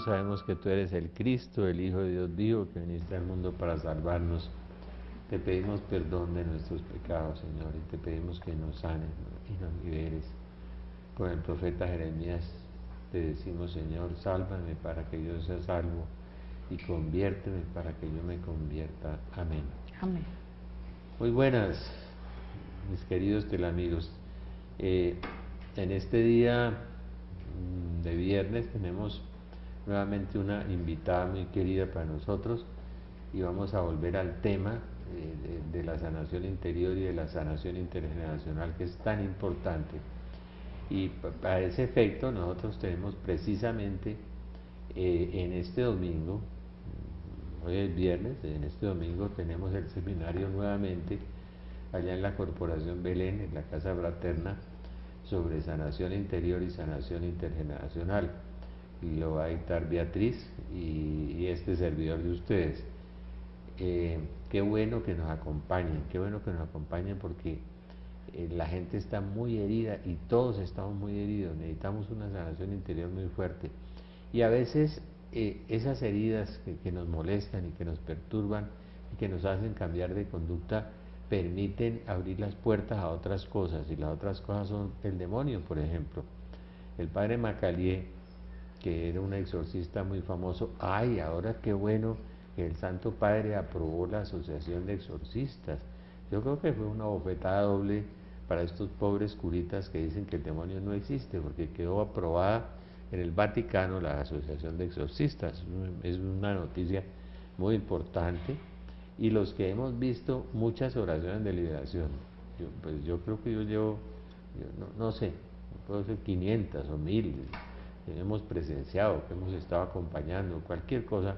Sabemos que tú eres el Cristo, el Hijo de Dios vivo, que viniste al mundo para salvarnos. Te pedimos perdón de nuestros pecados, Señor, y te pedimos que nos sanes, ¿no?, y nos liberes. Con el profeta Jeremías te decimos, Señor, sálvame para que yo sea salvo y conviérteme para que yo me convierta. Amén. Amén. Muy buenas, mis queridos telamigos. En este día de viernes tenemos nuevamente una invitada muy querida para nosotros y vamos a volver al tema de la sanación interior y de la sanación intergeneracional, que es tan importante. Y para ese efecto nosotros tenemos precisamente en este domingo, hoy es viernes, en este domingo tenemos el seminario nuevamente allá en la Corporación Belén, en la Casa Fraterna, sobre sanación interior y sanación intergeneracional. Y lo va a dictar Beatriz y este servidor de ustedes. Qué bueno que nos acompañen, qué bueno que nos acompañen porque la gente está muy herida y todos estamos muy heridos, necesitamos una sanación interior muy fuerte. Y a veces esas heridas que nos molestan y que nos perturban y que nos hacen cambiar de conducta permiten abrir las puertas a otras cosas, y las otras cosas son el demonio, por ejemplo. El padre Macalié, que era un exorcista muy famoso, ay, ahora qué bueno que el Santo Padre aprobó la Asociación de Exorcistas. Yo creo que fue una bofetada doble para estos pobres curitas que dicen que el demonio no existe, porque quedó aprobada en el Vaticano la Asociación de Exorcistas. Es una noticia muy importante. Y los que hemos visto muchas oraciones de liberación, pues yo creo que yo llevo, no sé, puedo ser 500 o 1000, que hemos presenciado, que hemos estado acompañando, cualquier cosa,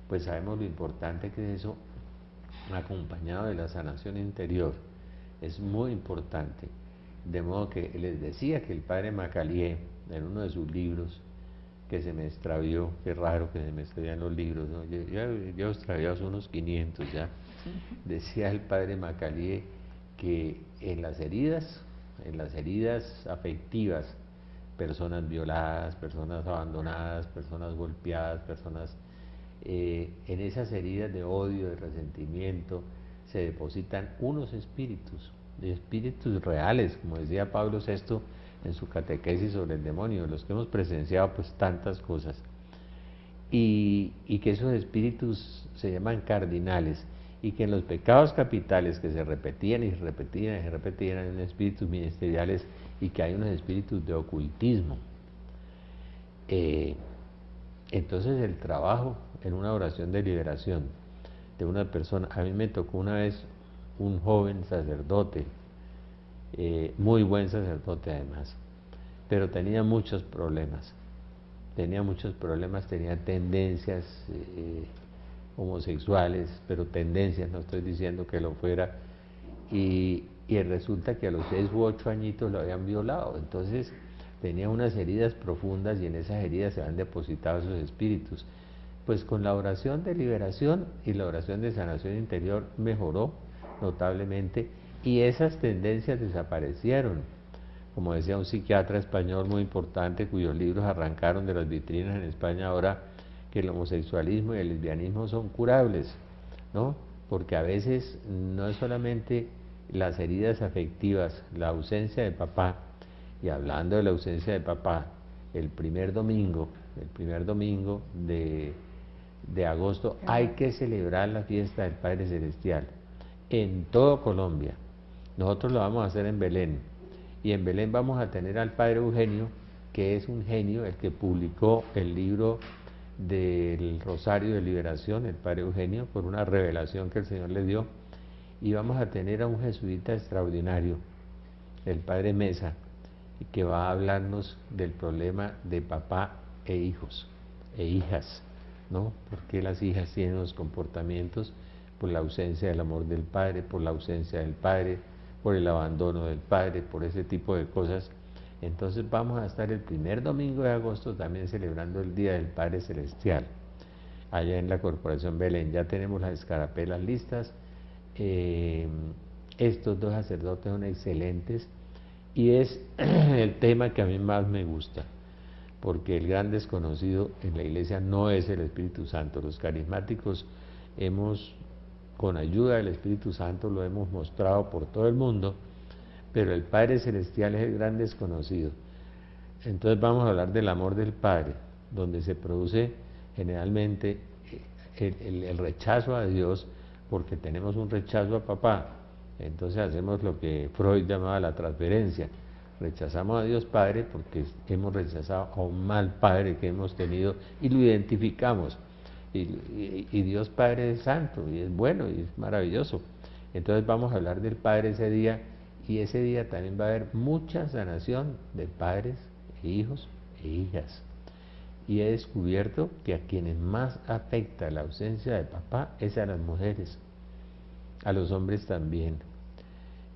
pues sabemos lo importante que es eso, acompañado de la sanación interior. Es muy importante. De modo que les decía que el padre Macalié, en uno de sus libros, que se me extravió, qué raro que se me extravían los libros, ¿no? Yo extraviados unos 500 ya. Decía el padre Macalié que en las heridas afectivas, personas violadas, personas abandonadas, personas golpeadas, personas en esas heridas de odio, de resentimiento, se depositan unos espíritus reales, como decía Pablo VI en su catequesis sobre el demonio, los que hemos presenciado pues tantas cosas, y que esos espíritus se llaman cardinales, y que en los pecados capitales que se repetían y se repetían y se repetían eran espíritus ministeriales, y que hay unos espíritus de ocultismo. Entonces el trabajo en una oración de liberación de una persona, a mí me tocó una vez un joven sacerdote, muy buen sacerdote además, pero tenía muchos problemas, tenía tendencias homosexuales, pero tendencias, no estoy diciendo que lo fuera, y resulta que a los 6 u 8 añitos lo habían violado, entonces tenía unas heridas profundas y en esas heridas se han depositado esos espíritus. Pues con la oración de liberación y la oración de sanación interior mejoró notablemente y esas tendencias desaparecieron. Como decía un psiquiatra español muy importante, cuyos libros arrancaron de las vitrinas en España ahora, que el homosexualismo y el lesbianismo son curables, ¿no? Porque a veces no es solamente las heridas afectivas, la ausencia de papá, y hablando de la ausencia de papá, el primer domingo de agosto hay que celebrar la fiesta del Padre Celestial en todo Colombia. Nosotros lo vamos a hacer en Belén, y en Belén vamos a tener al Padre Eugenio, que es un genio, el que publicó el libro del Rosario de Liberación, el Padre Eugenio, por una revelación que el Señor le dio, y vamos a tener a un jesuita extraordinario, el Padre Mesa, que va a hablarnos del problema de papá e hijos e hijas, ¿no? Porque las hijas tienen los comportamientos por la ausencia del amor del padre, por la ausencia del padre, por el abandono del padre, por ese tipo de cosas. Entonces vamos a estar el primer domingo de agosto también celebrando el Día del Padre Celestial, allá en la Corporación Belén. Ya tenemos las escarapelas listas. Estos dos sacerdotes son excelentes y es el tema que a mí más me gusta, porque el gran desconocido en la iglesia no es el Espíritu Santo. Los carismáticos hemos, con ayuda del Espíritu Santo, lo hemos mostrado por todo el mundo, pero el Padre Celestial es el gran desconocido. Entonces vamos a hablar del amor del Padre, donde se produce generalmente el rechazo a Dios, porque tenemos un rechazo a papá. Entonces hacemos lo que Freud llamaba la transferencia. Rechazamos a Dios Padre porque hemos rechazado a un mal padre que hemos tenido y lo identificamos. Y Dios Padre es santo y es bueno y es maravilloso. Entonces vamos a hablar del Padre ese día, y ese día también va a haber mucha sanación de padres e hijos e hijas. Y he descubierto que a quienes más afecta la ausencia de papá es a las mujeres, a los hombres también.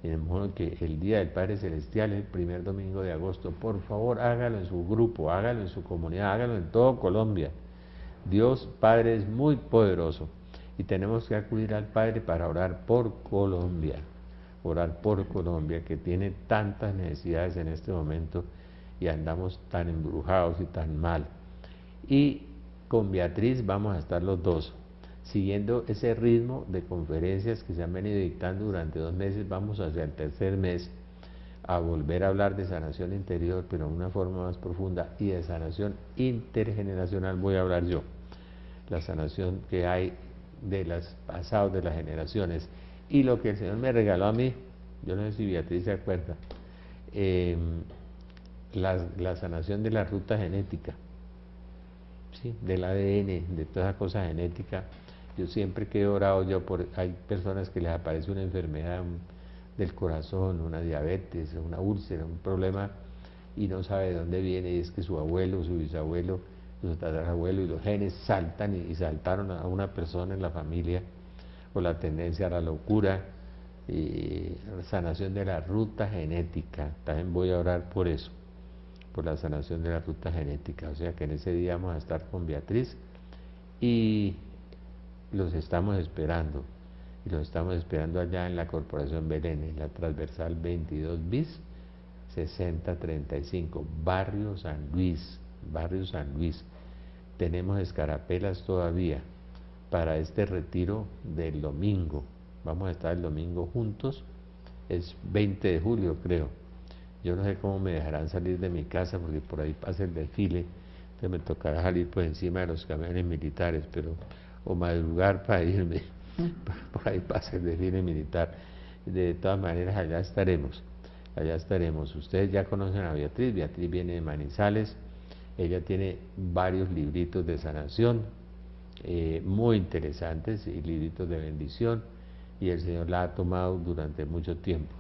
De modo que el Día del Padre Celestial es el primer domingo de agosto. Por favor, hágalo en su grupo, hágalo en su comunidad, hágalo en todo Colombia. Dios Padre es muy poderoso y tenemos que acudir al Padre para orar por Colombia. Orar por Colombia, que tiene tantas necesidades en este momento y andamos tan embrujados y tan mal. Y con Beatriz vamos a estar los dos, siguiendo ese ritmo de conferencias que se han venido dictando durante 2 meses. Vamos hacia el tercer mes a volver a hablar de sanación interior, pero de una forma más profunda, y de sanación intergeneracional voy a hablar yo. La sanación que hay de los pasados de las generaciones. Y lo que el Señor me regaló a mí, yo no sé si Beatriz se acuerda, la sanación de la ruta genética, ¿sí? Del ADN, de toda esa cosa genética. Yo siempre que he orado, hay personas que les aparece una enfermedad del corazón, una diabetes, una úlcera, un problema, y no sabe de dónde viene, y es que su abuelo, su bisabuelo, su tatarabuelo, y los genes saltan y saltaron a una persona en la familia, o la tendencia a la locura, y sanación de la ruta genética. También voy a orar por eso, por la sanación de la ruta genética. O sea que en ese día vamos a estar con Beatriz y los estamos esperando. Y los estamos esperando allá en la Corporación Belén, en la transversal 22 bis 6035, Barrio San Luis, Barrio San Luis. Tenemos escarapelas todavía para este retiro del domingo. Vamos a estar el domingo juntos, es 20 de julio creo. Yo no sé cómo me dejarán salir de mi casa, porque por ahí pasa el desfile, entonces me tocará salir por encima de los camiones militares, pero o madrugar para irme, por ahí pasa el desfile militar. De todas maneras allá estaremos, allá estaremos. Ustedes ya conocen a Beatriz. Beatriz viene de Manizales, ella tiene varios libritos de sanación, muy interesantes, y libritos de bendición, y el Señor la ha tomado durante mucho tiempo.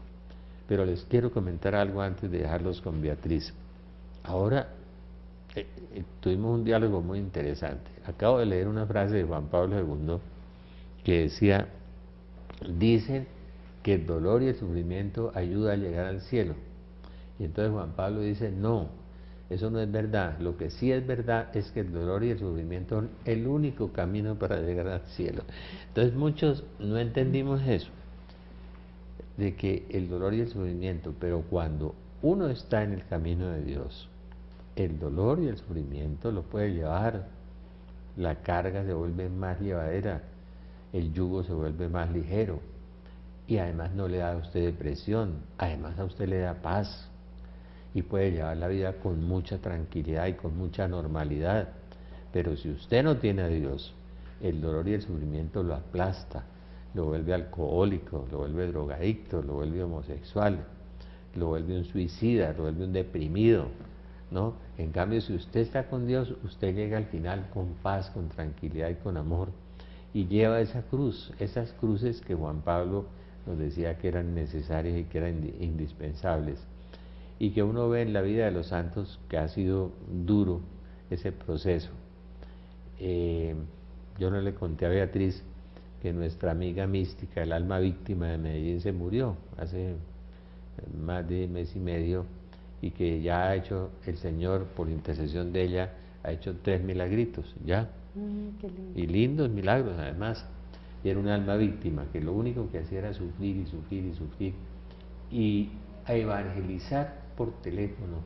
Pero les quiero comentar algo antes de dejarlos con Beatriz. Ahora tuvimos un diálogo muy interesante. Acabo de leer una frase de Juan Pablo II que decía: dicen que el dolor y el sufrimiento ayuda a llegar al cielo. Y entonces Juan Pablo dice: no, eso no es verdad. Lo que sí es verdad es que el dolor y el sufrimiento son el único camino para llegar al cielo. Entonces muchos no entendimos eso, de que el dolor y el sufrimiento, pero cuando uno está en el camino de Dios, el dolor y el sufrimiento lo puede llevar, la carga se vuelve más llevadera, el yugo se vuelve más ligero, y además no le da a usted depresión, además a usted le da paz, y puede llevar la vida con mucha tranquilidad y con mucha normalidad. Pero si usted no tiene a Dios, el dolor y el sufrimiento lo aplasta, lo vuelve alcohólico, lo vuelve drogadicto, lo vuelve homosexual, lo vuelve un suicida, lo vuelve un deprimido, ¿no? En cambio, si usted está con Dios, usted llega al final con paz, con tranquilidad y con amor, y lleva esa cruz, esas cruces que Juan Pablo nos decía que eran necesarias y que eran indispensables, y que uno ve en la vida de los santos que ha sido duro ese proceso. Yo no le conté a Beatriz que nuestra amiga mística, el alma víctima de Medellín, se murió hace más de 1 mes y medio, y que ya ha hecho el Señor, por intercesión de ella, ha hecho 3 milagritos ya, qué lindo. y lindos milagros además. Y era un alma víctima que lo único que hacía era sufrir y sufrir y sufrir, y a evangelizar por teléfono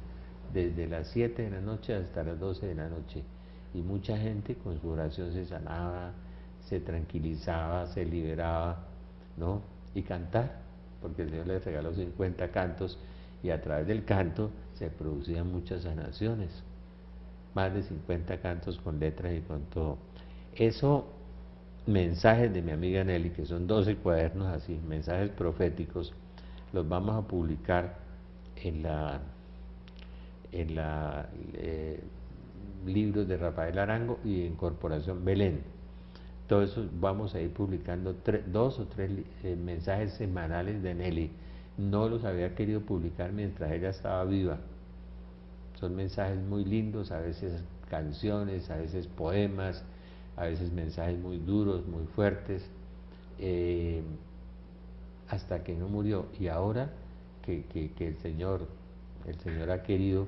desde las 7 de la noche hasta las 12 de la noche. Y mucha gente con su oración se sanaba, se tranquilizaba, se liberaba, ¿no? Y cantar, porque el Señor les regaló 50 cantos y a través del canto se producían muchas sanaciones. Más de 50 cantos con letras y con todo. Eso, mensajes de mi amiga Nelly, que son 12 cuadernos así, mensajes proféticos, los vamos a publicar en la libros de Rafael Arango y en Corporación Belén. Todo eso vamos a ir publicando 2 o 3 mensajes semanales de Nelly. No los había querido publicar mientras ella estaba viva. Son mensajes muy lindos, a veces canciones, a veces poemas, a veces mensajes muy duros, muy fuertes, hasta que no murió. Y ahora que el Señor ha querido,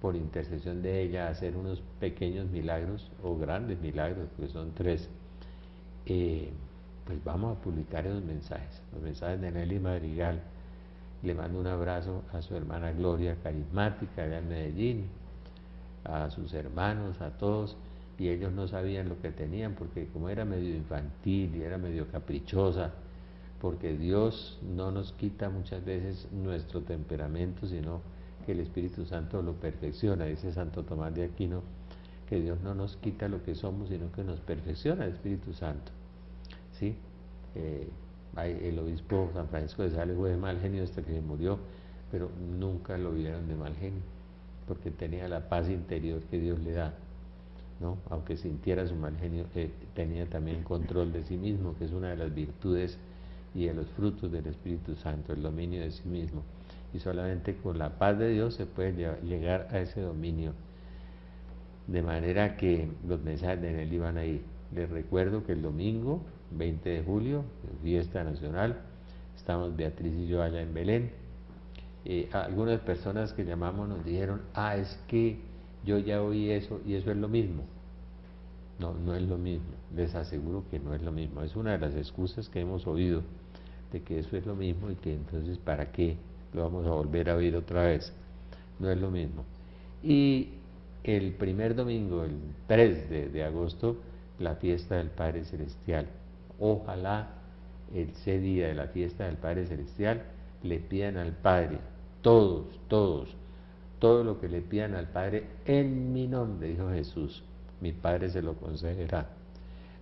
por intercesión de ella, hacer unos pequeños milagros, o grandes milagros, porque son 3, pues vamos a publicar esos mensajes, los mensajes de Nelly Madrigal. Le mando un abrazo a su hermana Gloria, carismática allá en Medellín, a sus hermanos, a todos, y ellos no sabían lo que tenían, porque como era medio infantil y era medio caprichosa, porque Dios no nos quita muchas veces nuestro temperamento, sino que el Espíritu Santo lo perfecciona. Dice Santo Tomás de Aquino que Dios no nos quita lo que somos, sino que nos perfecciona el Espíritu Santo, ¿sí? El obispo San Francisco de Sales fue de mal genio hasta que se murió, pero nunca lo vieron de mal genio, porque tenía la paz interior que Dios le da, ¿no? Aunque sintiera su mal genio, tenía también control de sí mismo, que es una de las virtudes y de los frutos del Espíritu Santo, el dominio de sí mismo. Y solamente con la paz de Dios se puede llegar a ese dominio. De manera que los mensajes de Nelly van a ir. Les recuerdo que el domingo 20 de julio, fiesta nacional, estamos Beatriz y yo allá en Belén. Algunas personas que llamamos nos dijeron, es que yo ya oí eso y eso es lo mismo. No, no es lo mismo, les aseguro que no es lo mismo. Es una de las excusas que hemos oído, de que eso es lo mismo y que entonces ¿para qué lo vamos a volver a oír otra vez? No es lo mismo. Y el primer domingo, el 3 de agosto, la fiesta del Padre Celestial. Ojalá ese día de la fiesta del Padre Celestial le pidan al Padre, todos, todo lo que le pidan al Padre en mi nombre, dijo Jesús, mi Padre se lo concederá.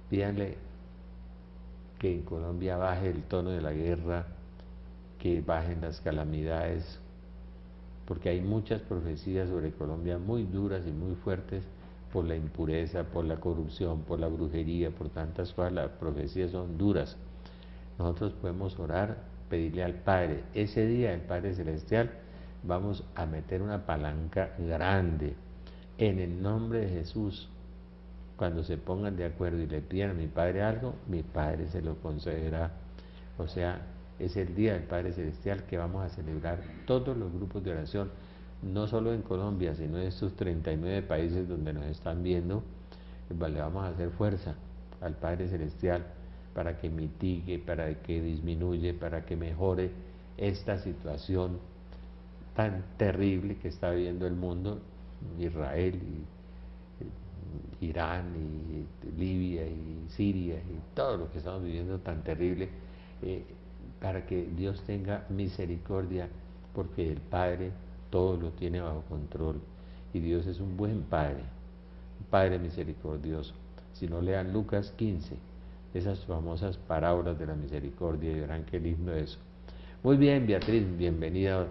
Pídanle que en Colombia baje el tono de la guerra, que bajen las calamidades, porque hay muchas profecías sobre Colombia muy duras y muy fuertes por la impureza, por la corrupción, por la brujería, por tantas cosas. Las profecías son duras. Nosotros podemos orar, pedirle al Padre. Ese día el Padre Celestial vamos a meter una palanca grande en el nombre de Jesús. Cuando se pongan de acuerdo y le pidan a mi Padre algo, mi Padre se lo concederá. O sea, es el día del Padre Celestial que vamos a celebrar todos los grupos de oración, no solo en Colombia, sino en estos 39 países donde nos están viendo. Le vamos a hacer fuerza al Padre Celestial para que mitigue, para que disminuya, para que mejore esta situación tan terrible que está viviendo el mundo, Israel y Irán y Libia y Siria y todo lo que estamos viviendo tan terrible, para que Dios tenga misericordia, porque el Padre todo lo tiene bajo control y Dios es un buen Padre, un Padre misericordioso. Si no, lean Lucas 15, esas famosas parábolas de la misericordia, y verán qué lindo eso. Muy bien, Beatriz, bienvenida.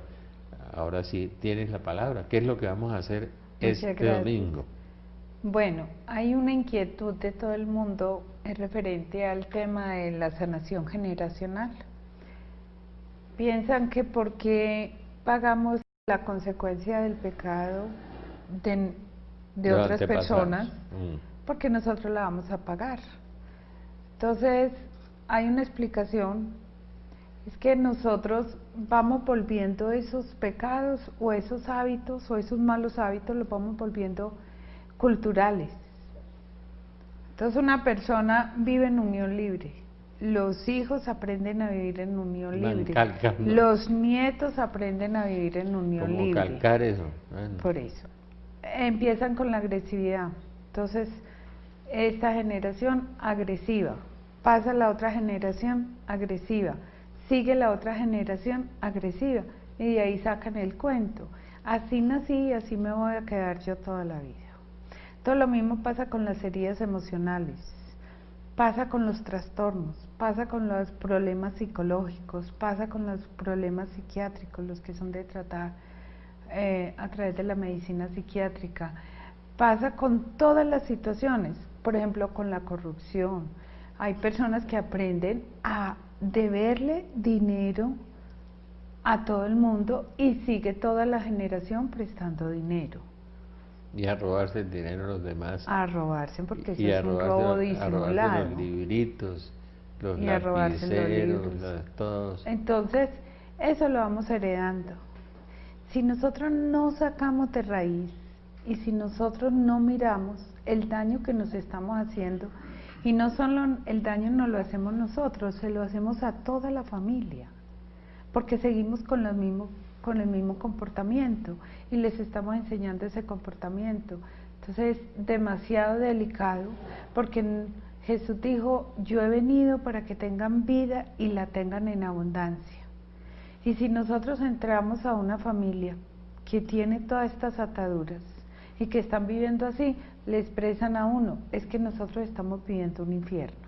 Ahora sí tienes la palabra. ¿Qué es lo que vamos a hacer este domingo? Bueno, hay una inquietud de todo el mundo referente al tema de la sanación generacional. Piensan que porque pagamos la consecuencia del pecado de otras personas, porque nosotros la vamos a pagar. Entonces, hay una explicación, es que nosotros vamos volviendo esos pecados o esos hábitos o esos malos hábitos, los vamos volviendo culturales. Entonces una persona vive en unión libre, los hijos aprenden a vivir en unión libre, calcando. Los nietos aprenden a vivir en unión Como libre. calcar eso. Bueno. Por eso. Empiezan con la agresividad. Entonces, esta generación agresiva, pasa la otra generación agresiva, sigue la otra generación agresiva, y de ahí sacan el cuento. Así nací y así me voy a quedar yo toda la vida. Todo lo mismo pasa con las heridas emocionales, pasa con los trastornos, pasa con los problemas psicológicos, pasa con los problemas psiquiátricos, los que son de tratar a través de la medicina psiquiátrica, pasa con todas las situaciones, por ejemplo con la corrupción. Hay personas que aprenden a deberle dinero a todo el mundo y sigue toda la generación prestando dinero. Y a robarse el dinero a los demás. A robarse, porque eso es un robo disimulado. A robarse los libritos, los lapiceros, todos. Entonces, eso lo vamos heredando. Si nosotros no sacamos de raíz y si nosotros no miramos el daño que nos estamos haciendo, y no solo el daño no lo hacemos nosotros, se lo hacemos a toda la familia, porque seguimos con el mismo comportamiento y les estamos enseñando ese comportamiento. Entonces es demasiado delicado, porque Jesús dijo: yo he venido para que tengan vida y la tengan en abundancia. Y si nosotros entramos a una familia que tiene todas estas ataduras y que están viviendo así, le expresan a uno: es que nosotros estamos viviendo un infierno,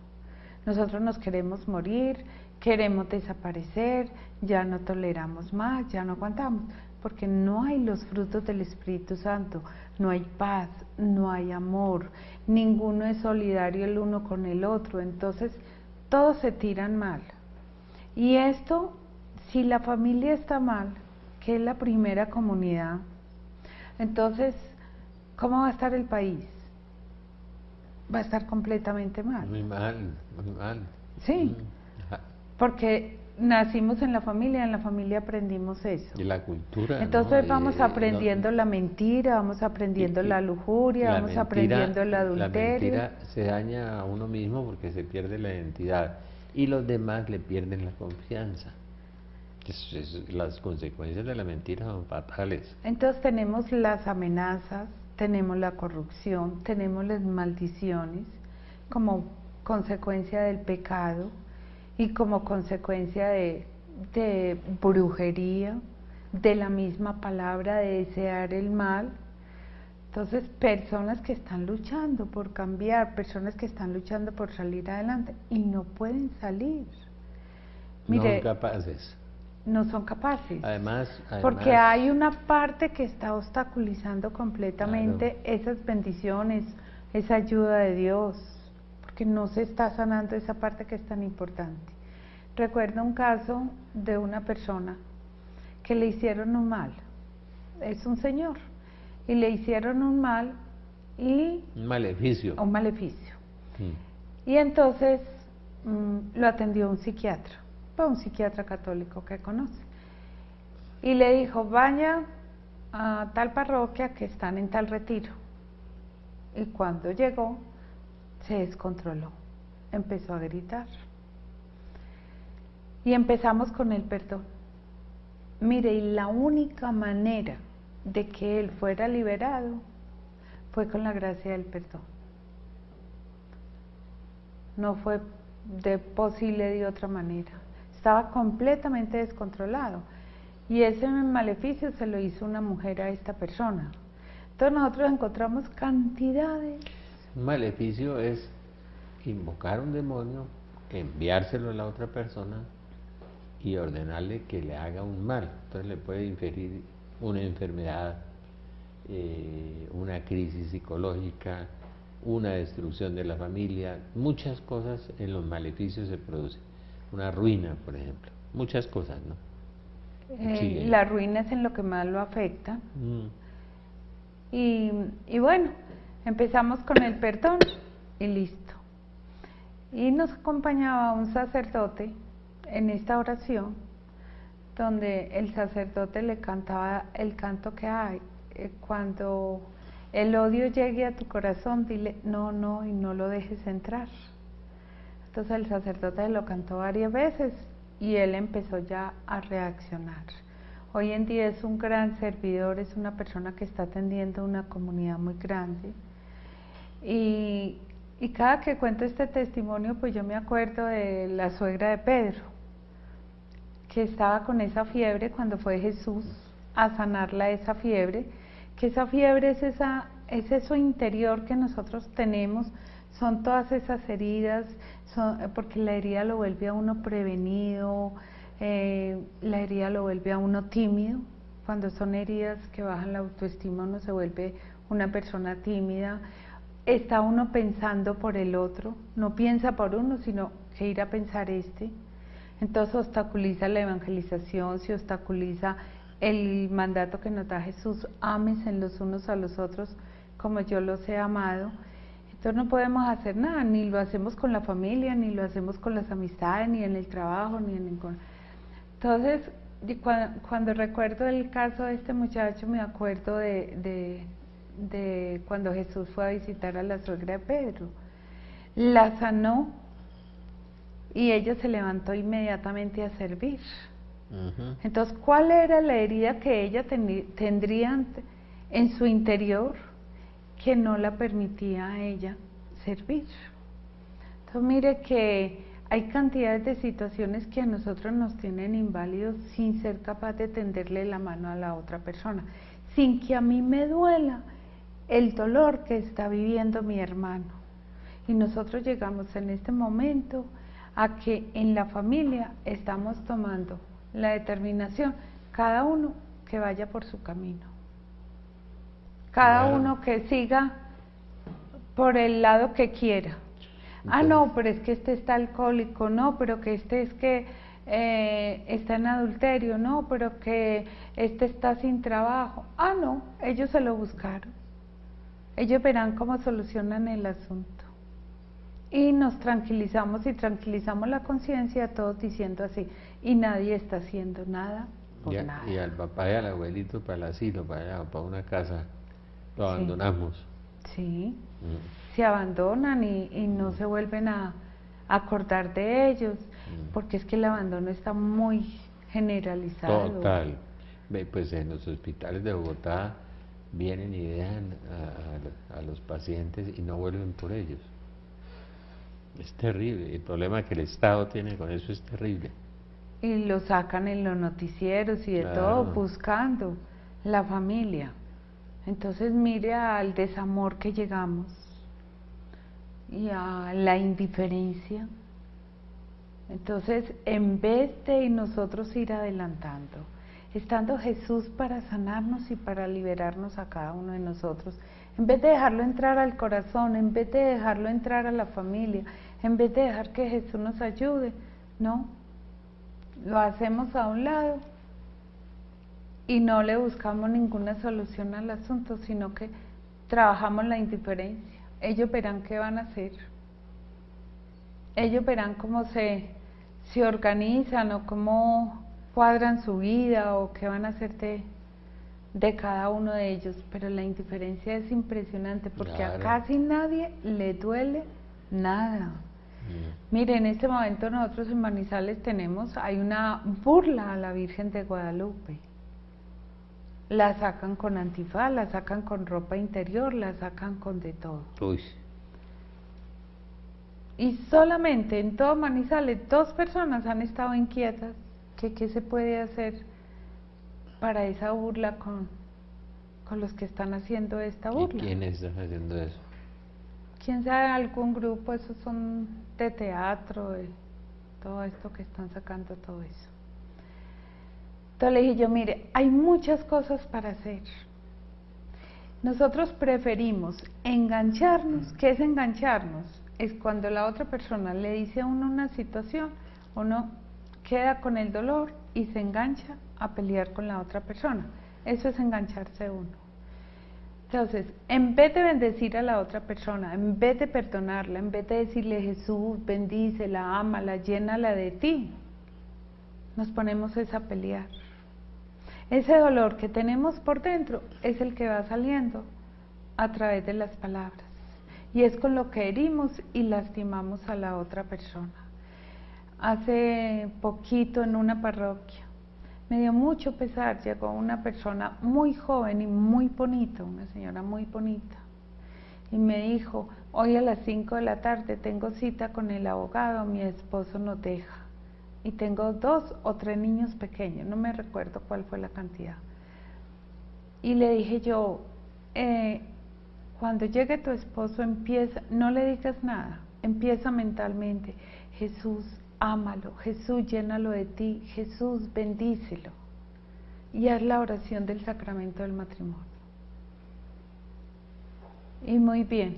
nosotros nos queremos morir, queremos desaparecer, ya no toleramos más, ya no aguantamos, porque no hay los frutos del Espíritu Santo, no hay paz, no hay amor, ninguno es solidario el uno con el otro, entonces todos se tiran mal. Y esto, si la familia está mal, que es la primera comunidad, entonces, ¿cómo va a estar el país? Va a estar completamente mal. Muy mal, muy mal. Sí, porque nacimos en la familia aprendimos eso. Y la cultura. Entonces ¿no? vamos aprendiendo la mentira, vamos aprendiendo la lujuria, vamos aprendiendo el adulterio. La mentira se daña a uno mismo porque se pierde la identidad y los demás le pierden la confianza. Las consecuencias de la mentira son fatales. Entonces tenemos las amenazas, tenemos la corrupción, tenemos las maldiciones como consecuencia del pecado y como consecuencia de brujería, de la misma palabra, de desear el mal. Entonces, personas que están luchando por cambiar, personas que están luchando por salir adelante y no pueden salir. Mire, no son capaces. No son capaces. Además, porque hay una parte que está obstaculizando completamente esas bendiciones, esa ayuda de Dios, porque no se está sanando esa parte que es tan importante. Recuerdo un caso de una persona que le hicieron un mal, es un señor, y le hicieron un mal y... Un maleficio. Un maleficio. Y entonces lo atendió un psiquiatra. Fue un psiquiatra católico que conoce, y le dijo: vaya a tal parroquia que están en tal retiro. Y cuando llegó, se descontroló, empezó a gritar, y empezamos con el perdón. Mire, y la única manera de que él fuera liberado fue con la gracia del perdón, no fue posible de otra manera. Estaba completamente descontrolado, y ese maleficio se lo hizo una mujer a esta persona. Entonces nosotros encontramos cantidades. Un maleficio es invocar un demonio, enviárselo a la otra persona y ordenarle que le haga un mal. Entonces le puede inferir una enfermedad, una crisis psicológica, una destrucción de la familia. Muchas cosas en los maleficios se producen. Una ruina, por ejemplo, muchas cosas, ¿no? La ruina es en lo que más lo afecta. Y bueno, empezamos con el perdón y listo. Y nos acompañaba un sacerdote en esta oración, donde el sacerdote le cantaba el canto que hay: cuando el odio llegue a tu corazón, dile no, no, y no lo dejes entrar. Entonces el sacerdote lo cantó varias veces y él empezó ya a reaccionar. Hoy en día es un gran servidor, es una persona que está atendiendo una comunidad muy grande. Y cada que cuento este testimonio, pues yo me acuerdo de la suegra de Pedro, que estaba con esa fiebre cuando fue Jesús a sanarla esa fiebre, que esa fiebre es eso interior que nosotros tenemos, son todas esas heridas, porque la herida lo vuelve a uno prevenido, la herida lo vuelve a uno tímido. Cuando son heridas que bajan la autoestima, uno se vuelve una persona tímida, está uno pensando por el otro, no piensa por uno, sino que ir a pensar entonces obstaculiza la evangelización, se obstaculiza el mandato que nos da Jesús, ámense los unos a los otros como yo los he amado. Entonces no podemos hacer nada, ni lo hacemos con la familia, ni lo hacemos con las amistades, ni en el trabajo, ni en ningún... Entonces, cuando recuerdo el caso de este muchacho, me acuerdo de cuando Jesús fue a visitar a la suegra de Pedro. La sanó y ella se levantó inmediatamente a servir. Entonces, ¿cuál era la herida que ella tendría en su interior que no la permitía a ella servir? Entonces, mire que hay cantidades de situaciones que a nosotros nos tienen inválidos sin ser capaz de tenderle la mano a la otra persona, sin que a mí me duela el dolor que está viviendo mi hermano. Y nosotros llegamos en este momento a que en la familia estamos tomando la determinación, cada uno que vaya por su camino, cada uno que siga por el lado que quiera. Entonces, no, pero es que este está alcohólico, no, pero que este es que está en adulterio, no, pero que este está sin trabajo. No, ellos se lo buscaron. Ellos verán cómo solucionan el asunto. Y nos tranquilizamos y tranquilizamos la conciencia todos diciendo así, y nadie está haciendo nada por nada. Y al papá y al abuelito para el asilo, para una casa, lo abandonamos. Sí, se abandonan y no se vuelven a acordar de ellos, porque es que el abandono está muy generalizado. Total. Pues en los hospitales de Bogotá vienen y dejan a los pacientes y no vuelven por ellos. Es terrible, el problema que el Estado tiene con eso es terrible. Y lo sacan en los noticieros y de todo, buscando la familia. Entonces mire al desamor que llegamos y a la indiferencia. Entonces, en vez de nosotros ir adelantando, estando Jesús para sanarnos y para liberarnos a cada uno de nosotros, en vez de dejarlo entrar al corazón, en vez de dejarlo entrar a la familia, en vez de dejar que Jesús nos ayude, no, lo hacemos a un lado y no le buscamos ninguna solución al asunto, sino que trabajamos la indiferencia. Ellos verán qué van a hacer, ellos verán cómo se organizan o cómo cuadran su vida o qué van a hacer de cada uno de ellos, pero la indiferencia es impresionante porque a casi nadie le duele nada. Mire, en este momento nosotros en Manizales hay una burla a la Virgen de Guadalupe. La sacan con antifaz, la sacan con ropa interior, la sacan con de todo. Uy. Y solamente en todo Manizales 2 personas han estado inquietas que qué se puede hacer para esa burla con los que están haciendo esta burla. ¿Y quiénes están haciendo eso? ¿Quién sabe? Algún grupo, esos son de teatro, de todo esto que están sacando todo eso. Entonces le dije yo, mire, hay muchas cosas para hacer. Nosotros preferimos engancharnos. ¿Qué es engancharnos? Es cuando la otra persona le dice a uno una situación, uno queda con el dolor y se engancha a pelear con la otra persona. Eso es engancharse uno. Entonces, en vez de bendecir a la otra persona, en vez de perdonarla, en vez de decirle Jesús, bendícela, ámala, llénala de ti, nos ponemos a pelear. Ese dolor que tenemos por dentro es el que va saliendo a través de las palabras. y es con lo que herimos y lastimamos a la otra persona. Hace poquito en una parroquia me dio mucho pesar, llegó una persona muy joven y muy bonita, una señora muy bonita, y me dijo: hoy a las 5 de la tarde tengo cita con el abogado, mi esposo nos deja, y tengo 2 o 3 niños pequeños, no me recuerdo cuál fue la cantidad. Y le dije yo, cuando llegue tu esposo empieza, no le digas nada, empieza mentalmente: Jesús, ámalo, Jesús, llénalo de ti, Jesús, bendícelo, y haz la oración del sacramento del matrimonio. Y muy bien,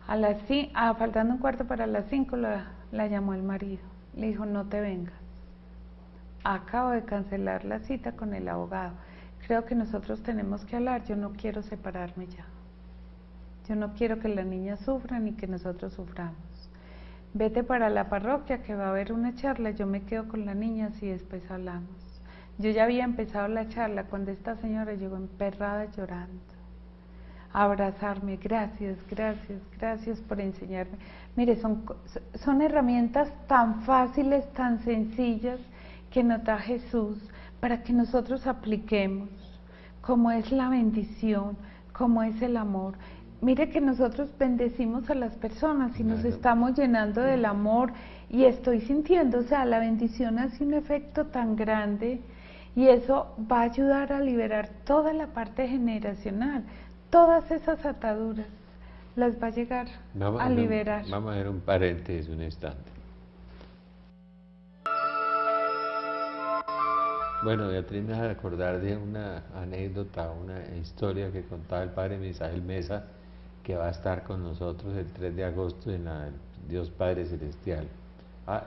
faltando un cuarto para las 5 la llamó el marido, le dijo: no te vengas, acabo de cancelar la cita con el abogado, creo que nosotros tenemos que hablar, yo no quiero separarme ya, yo no quiero que las niñas sufran ni que nosotros suframos, vete para la parroquia que va a haber una charla, yo me quedo con las niñas y después hablamos. Yo ya había empezado la charla cuando esta señora llegó emperrada llorando a abrazarme: gracias, gracias, gracias por enseñarme. Mire, son herramientas tan fáciles, tan sencillas que nos da Jesús para que nosotros apliquemos, como es la bendición, como es el amor. Mire que nosotros bendecimos a las personas y nos estamos llenando del amor, y estoy sintiendo, o sea, la bendición hace un efecto tan grande, y eso va a ayudar a liberar toda la parte generacional, todas esas ataduras las va a llegar a liberar. Vamos a ver un paréntesis un instante. Bueno, Beatriz me hace recordar de una anécdota, una historia que contaba el padre Misael Mesa, que va a estar con nosotros el 3 de agosto en la Dios Padre Celestial.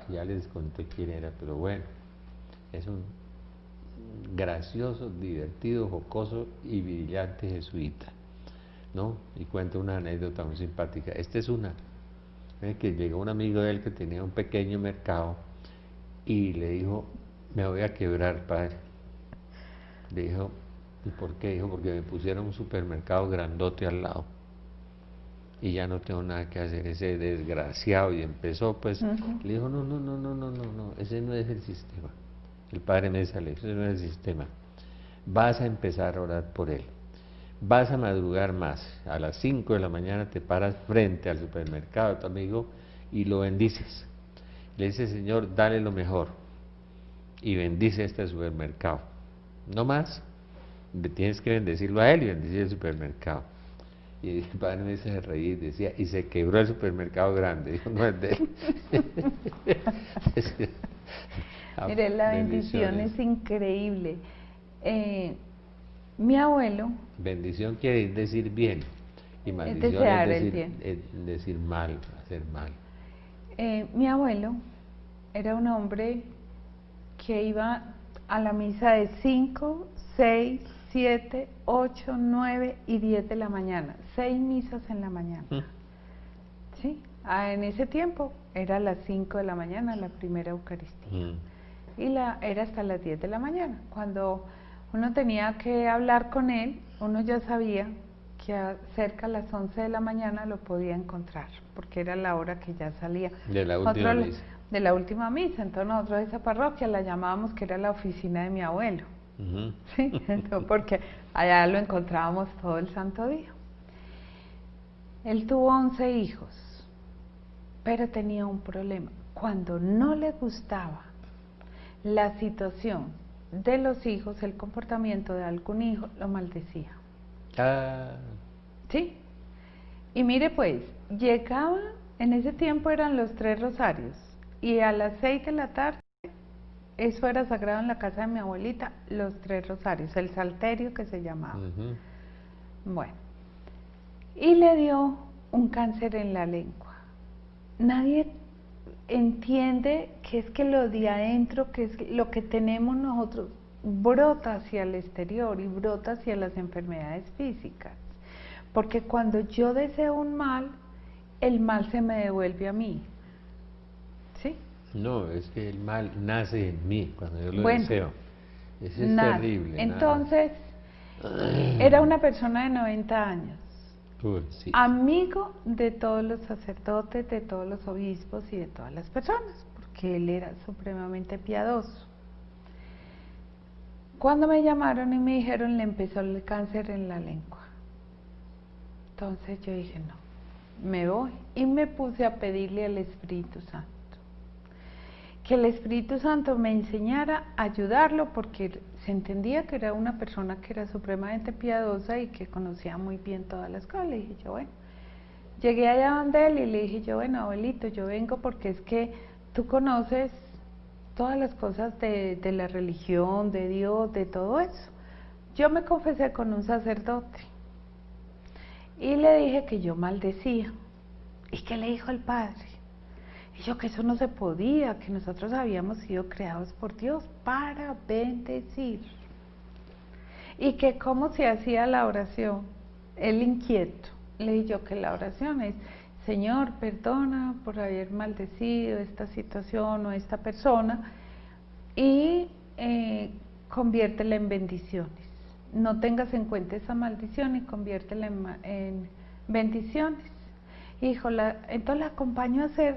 Ya les conté quién era, pero bueno, es un gracioso, divertido, jocoso y brillante jesuita, ¿no? Y cuenta una anécdota muy simpática. Esta es una, que llegó un amigo de él que tenía un pequeño mercado y le dijo: me voy a quebrar, padre. Le dijo: ¿y por qué? Dijo: porque me pusieron un supermercado grandote al lado y ya no tengo nada que hacer, ese desgraciado. Y empezó, pues, le dijo: no, ese no es el sistema. El padre Mesa le dijo: ese no es el sistema. Vas a empezar a orar por él, vas a madrugar más, a las 5 de la mañana te paras frente al supermercado de tu amigo y lo bendices. Le dice: Señor, dale lo mejor, y bendice este supermercado. No más, tienes que bendecirlo a él y bendecir el supermercado. Y el padre me se reía y decía: y se quebró el supermercado grande. Dijo: no es de él. Mire, la bendición es increíble. Mi abuelo... Bendición quiere decir bien, y maldición es decir mal, hacer mal. Mi abuelo era un hombre que iba a la misa de 5, 6, 7, 8, 9 y 10 de la mañana, 6 misas en la mañana. ¿Sí? En ese tiempo era a las 5 de la mañana la primera Eucaristía, y era hasta las 10 de la mañana. Cuando uno tenía que hablar con él, uno ya sabía que cerca a las 11 de la mañana lo podía encontrar, porque era la hora que ya salía de la última misa. De la última misa. Entonces nosotros esa parroquia la llamábamos que era la oficina de mi abuelo. ¿Sí? Entonces, porque allá lo encontrábamos todo el santo día. Él tuvo 11 hijos, pero tenía un problema. Cuando no le gustaba la situación de los hijos, el comportamiento de algún hijo, lo maldecía. ¿Sí? Y mire, pues, llegaba, en ese tiempo eran los 3 rosarios, y a las 6 de la tarde, eso era sagrado en la casa de mi abuelita, los 3 rosarios, el salterio que se llamaba. Bueno, y le dio un cáncer en la lengua. Nadie entiende que es que lo de adentro, que es lo que tenemos nosotros, brota hacia el exterior y brota hacia las enfermedades físicas. Porque cuando yo deseo un mal, el mal se me devuelve a mí. ¿Sí? No, es que el mal nace en mí cuando yo lo deseo. Eso es terrible. Entonces, era una persona de 90 años Sí. Amigo de todos los sacerdotes, de todos los obispos y de todas las personas, porque él era supremamente piadoso. Cuando me llamaron y me dijeron le empezó el cáncer en la lengua, entonces yo dije no, me voy y me puse a pedirle al Espíritu Santo que el Espíritu Santo me enseñara a ayudarlo, porque se entendía que era una persona que era supremamente piadosa y que conocía muy bien todas las cosas. Le dije yo, bueno, llegué allá donde él y le dije yo, bueno, abuelito, yo vengo porque es que tú conoces todas las cosas de la religión, de Dios, de todo eso. Yo me confesé con un sacerdote y le dije que yo maldecía. ¿Y qué le dijo el padre? Y yo, que eso no se podía, que nosotros habíamos sido creados por Dios para bendecir. Y que cómo se hacía la oración. Él inquieto. Le dije yo que la oración es: Señor, perdona por haber maldecido esta situación o esta persona y conviértela en bendiciones. No tengas en cuenta esa maldición y conviértela en bendiciones. Híjola, entonces la acompaño a hacer.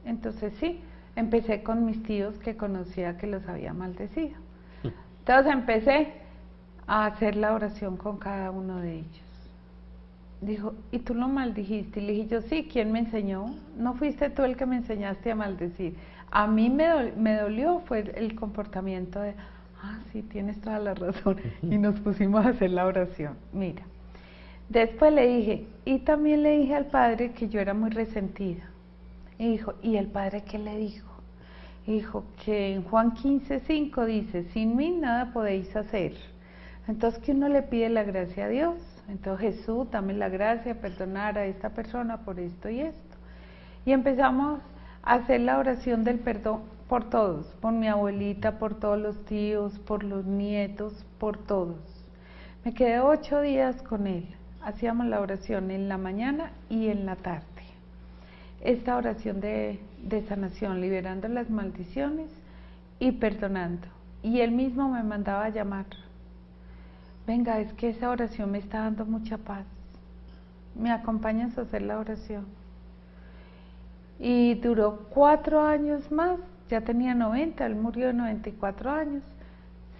Entonces sí, empecé con mis tíos que conocía que los había maldecido. Entonces empecé a hacer la oración con cada uno de ellos. Dijo, ¿y tú lo maldijiste? Y le dije yo, sí, ¿quién me enseñó? No fuiste tú el que me enseñaste a maldecir. A mí me dolió, fue el comportamiento de, sí, tienes toda la razón. Y nos pusimos a hacer la oración. Mira, después le dije, y también le dije al padre que yo era muy resentida. Y dijo, ¿y el padre qué le dijo? Y dijo que en Juan 15:5 dice, sin mí nada podéis hacer. Entonces que uno le pide la gracia a Dios. Entonces Jesús, dame la gracia de perdonar a esta persona por esto y esto. Y empezamos a hacer la oración del perdón por todos, por mi abuelita, por todos los tíos, por los nietos, por todos. Me quedé 8 días con él. Hacíamos la oración en la mañana y en la tarde. Esta oración de sanación, liberando las maldiciones y perdonando. Y él mismo me mandaba a llamar. Venga, es que esa oración me está dando mucha paz. ¿Me acompañas a hacer la oración? Y duró 4 años más, ya tenía 90, él murió de 94 años,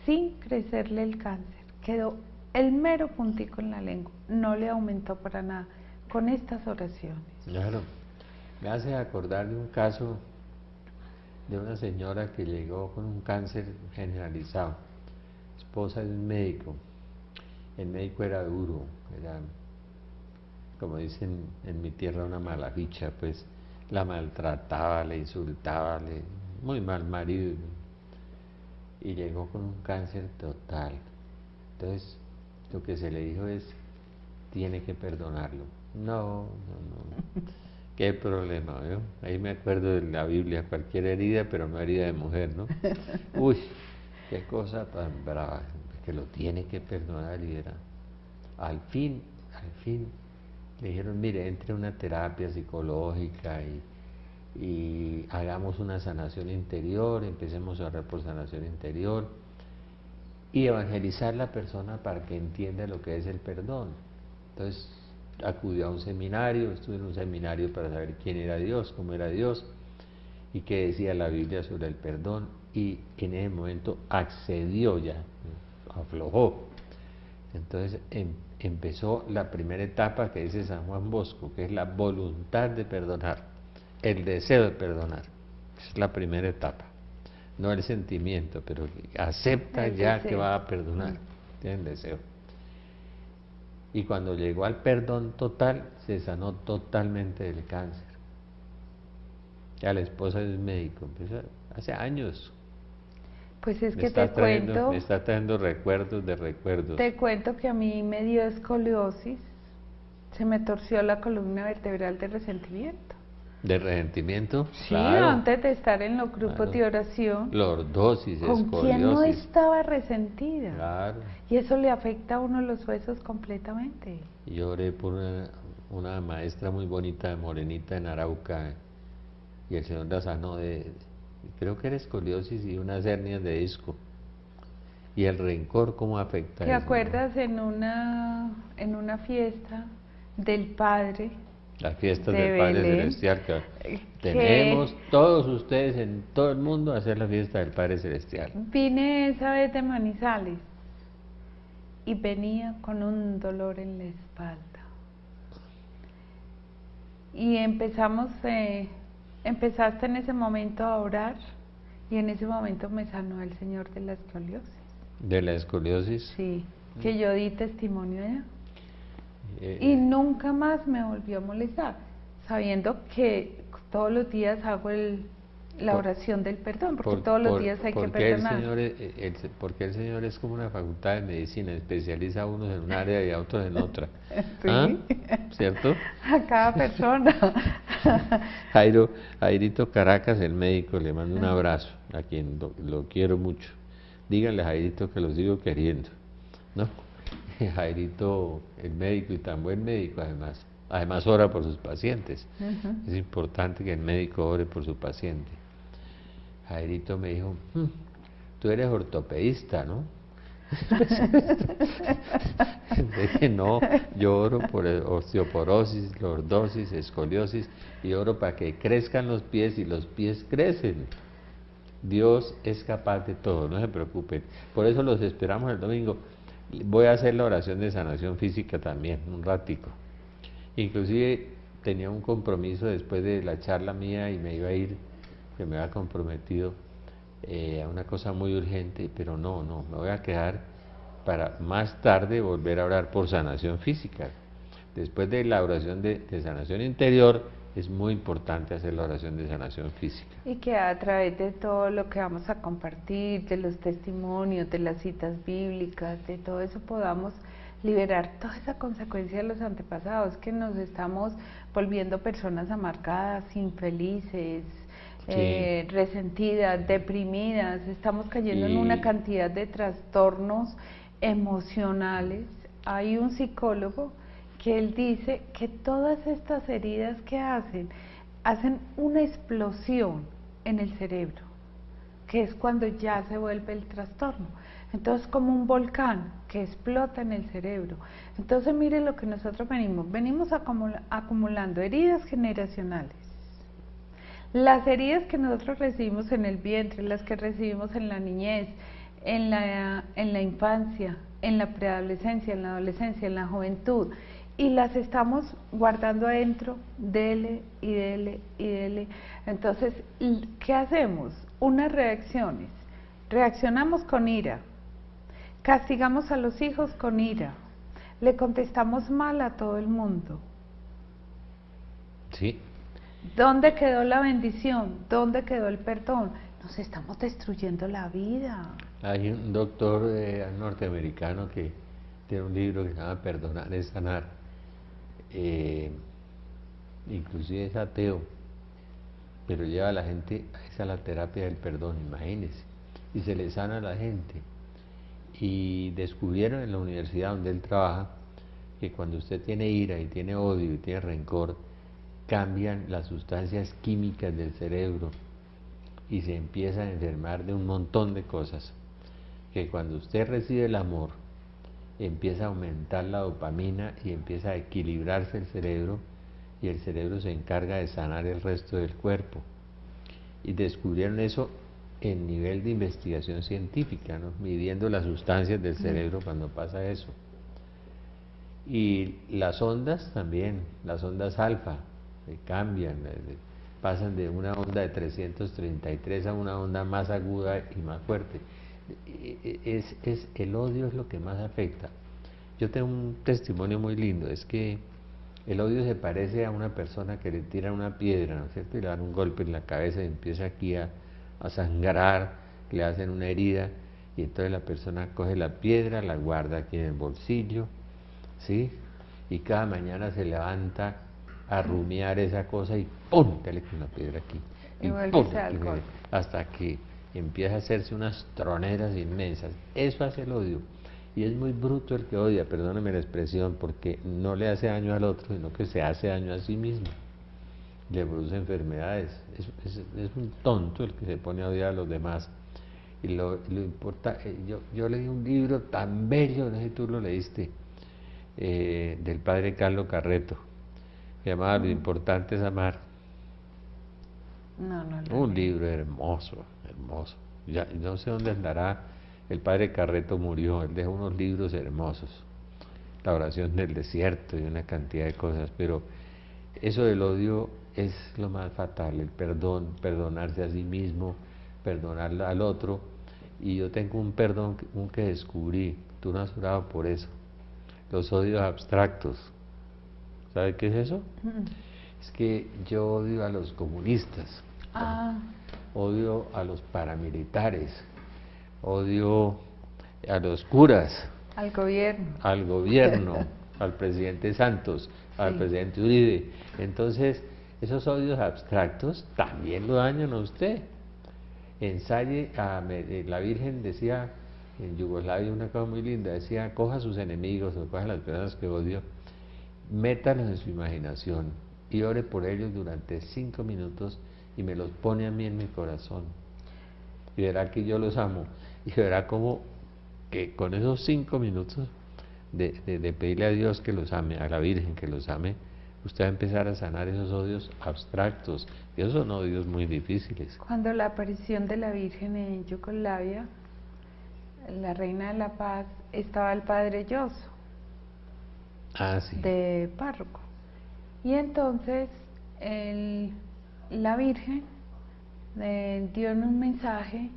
sin crecerle el cáncer. Quedó el mero puntico en la lengua, no le aumentó para nada, con estas oraciones. Claro. Me hace acordar de un caso de una señora que llegó con un cáncer generalizado. Esposa de un médico. El médico era duro, era, como dicen en mi tierra, una mala ficha, pues la maltrataba, le insultaba, muy mal marido. Y llegó con un cáncer total. Entonces, lo que se le dijo es, tiene que perdonarlo. No. Qué problema, ¿no? Ahí me acuerdo de la Biblia, cualquier herida, pero no herida de mujer, ¿no? Uy, qué cosa tan brava, que lo tiene que perdonar y era. Al fin, le dijeron, mire, entre a una terapia psicológica y hagamos una sanación interior, empecemos a orar por sanación interior y evangelizar a la persona para que entienda lo que es el perdón. Entonces, acudió a un seminario, estuve en un seminario para saber quién era Dios, cómo era Dios y qué decía la Biblia sobre el perdón, y en ese momento accedió ya, aflojó. Entonces empezó la primera etapa que dice San Juan Bosco, que es la voluntad de perdonar, el deseo de perdonar. Es la primera etapa, no el sentimiento, pero acepta ya que va a perdonar, tiene el deseo. Y cuando llegó al perdón total, se sanó totalmente del cáncer. Ya la esposa es médico, empezó hace años. Pues es que te cuento... Me está trayendo recuerdos de recuerdos. Te cuento que a mí me dio escoliosis, se me torció la columna vertebral de resentimiento. ¿De resentimiento? Sí, claro. Antes de estar en los grupos de oración. Lordosis, ¿Con escoliosis. quién no estaba resentida? Claro. Y eso le afecta a uno los huesos completamente. Yo oré por una maestra muy bonita, morenita, en Arauca, y el Señor la sanó creo que era escoliosis y unas hernias de disco. Y el rencor, ¿cómo afecta? ¿Te acuerdas en una fiesta del Padre. Las fiestas del Padre Celestial que tenemos todos ustedes en todo el mundo a hacer la fiesta del Padre Celestial. Vine esa vez de Manizales y venía con un dolor en la espalda. Y empezaste en ese momento a orar y en ese momento me sanó el Señor de la escoliosis. ¿De la escoliosis? Sí, que yo di testimonio allá. Y nunca más me volvió a molestar, sabiendo que todos los días hago la oración del perdón, porque todos los días hay que perdonar. Porque el Señor es como una facultad de medicina, especializa a unos en un área y a otros en otra. Sí. ¿Ah? ¿Cierto? A cada persona. Jairito Caracas, el médico, le mando un abrazo, a quien lo quiero mucho. Díganle a Jairito que lo sigo queriendo, ¿no? Jairito, el médico, y tan buen médico además ora por sus pacientes. Es importante que el médico ore por su paciente. Jairito me dijo, tú eres ortopedista, ¿no? Dije, no, yo oro por osteoporosis, lordosis, escoliosis, y oro para que crezcan los pies, y los pies crecen. Dios es capaz de todo, no se preocupen. Por eso los esperamos el domingo. Voy a hacer la oración de sanación física también, un ratico. Inclusive tenía un compromiso después de la charla mía y me iba a ir, que me había comprometido a una cosa muy urgente, pero no, me voy a quedar para más tarde volver a orar por sanación física. Después de la oración de sanación interior, es muy importante hacer la oración de sanación física. Y que a través de todo lo que vamos a compartir, de los testimonios, de las citas bíblicas, de todo eso podamos liberar toda esa consecuencia de los antepasados, que nos estamos volviendo personas amargadas, infelices, resentidas, deprimidas, estamos cayendo en una cantidad de trastornos emocionales. Hay un psicólogo que él dice que todas estas heridas que hacen una explosión en el cerebro, que es cuando ya se vuelve el trastorno. Entonces, como un volcán que explota en el cerebro. Entonces, mire lo que nosotros venimos acumulando heridas generacionales. Las heridas que nosotros recibimos en el vientre, las que recibimos en la niñez, en la infancia, en la preadolescencia, en la adolescencia, en la juventud, y las estamos guardando adentro, dele y dele y dele. Entonces, ¿qué hacemos? Unas reacciones. Reaccionamos con ira, castigamos a los hijos con ira, le contestamos mal a todo el mundo. Sí. ¿Dónde quedó la bendición? ¿Dónde quedó el perdón? Nos estamos destruyendo la vida. Hay un doctor norteamericano que tiene un libro que se llama Perdonar es sanar. Inclusive es ateo, pero lleva a la gente a la terapia del perdón, imagínense, y se le sana a la gente. Y descubrieron en la universidad donde él trabaja que cuando usted tiene ira y tiene odio y tiene rencor, cambian las sustancias químicas del cerebro y se empieza a enfermar de un montón de cosas. Que cuando usted recibe el amor, empieza a aumentar la dopamina y empieza a equilibrarse el cerebro, y el cerebro se encarga de sanar el resto del cuerpo. Y descubrieron eso en nivel de investigación científica, ¿no? Midiendo las sustancias del cerebro cuando pasa eso. Y las ondas también, las ondas alfa, cambian, pasan de una onda de 333 a una onda más aguda y más fuerte. El odio es lo que más afecta. Yo tengo un testimonio muy lindo, es que el odio se parece a una persona que le tira una piedra, ¿no es cierto? Y le dan un golpe en la cabeza y empieza aquí a sangrar, le hacen una herida, y entonces la persona coge la piedra, la guarda aquí en el bolsillo, ¿sí? Y cada mañana se levanta a rumiar esa cosa y ¡pum! Dale con la piedra aquí. Y ¡pum! Hasta que empieza a hacerse unas troneras inmensas. Eso hace el odio. Y es muy bruto el que odia, perdóneme la expresión, porque no le hace daño al otro, sino que se hace daño a sí mismo. Le produce enfermedades. Es un tonto el que se pone a odiar a los demás. Y lo importa, yo leí un libro tan bello, no sé si tú lo leíste, del padre Carlos Carreto, que llamaba Lo importante es amar. Un libro hermoso, hermoso. Ya, no sé dónde andará, el padre Carreto murió, él dejó unos libros hermosos, La oración del desierto y una cantidad de cosas, pero eso del odio es lo más fatal, el perdón, perdonarse a sí mismo, perdonar al otro. Y yo tengo un perdón que descubrí, tú no has orado por eso, los odios abstractos. ¿Sabe qué es eso? Es que yo odio a los comunistas, odio a los paramilitares, odio a los curas, al gobierno, al presidente Santos, al presidente Uribe. Entonces, esos odios abstractos también lo dañan a usted. Ensaye, la Virgen decía en Yugoslavia una cosa muy linda, decía, coja a sus enemigos o coja a las personas que odio, métalos en su imaginación y ore por ellos durante 5 minutos y me los pone a mí en mi corazón. Y verá que yo los amo. Y verá como que con esos 5 minutos de pedirle a Dios que los ame, a la Virgen que los ame, usted va a empezar a sanar esos odios abstractos. Y esos son odios muy difíciles. Cuando la aparición de la Virgen en Yugoslavia, la Reina de la Paz, estaba el Padre Yoso, de párroco. Y entonces la Virgen dio en un mensaje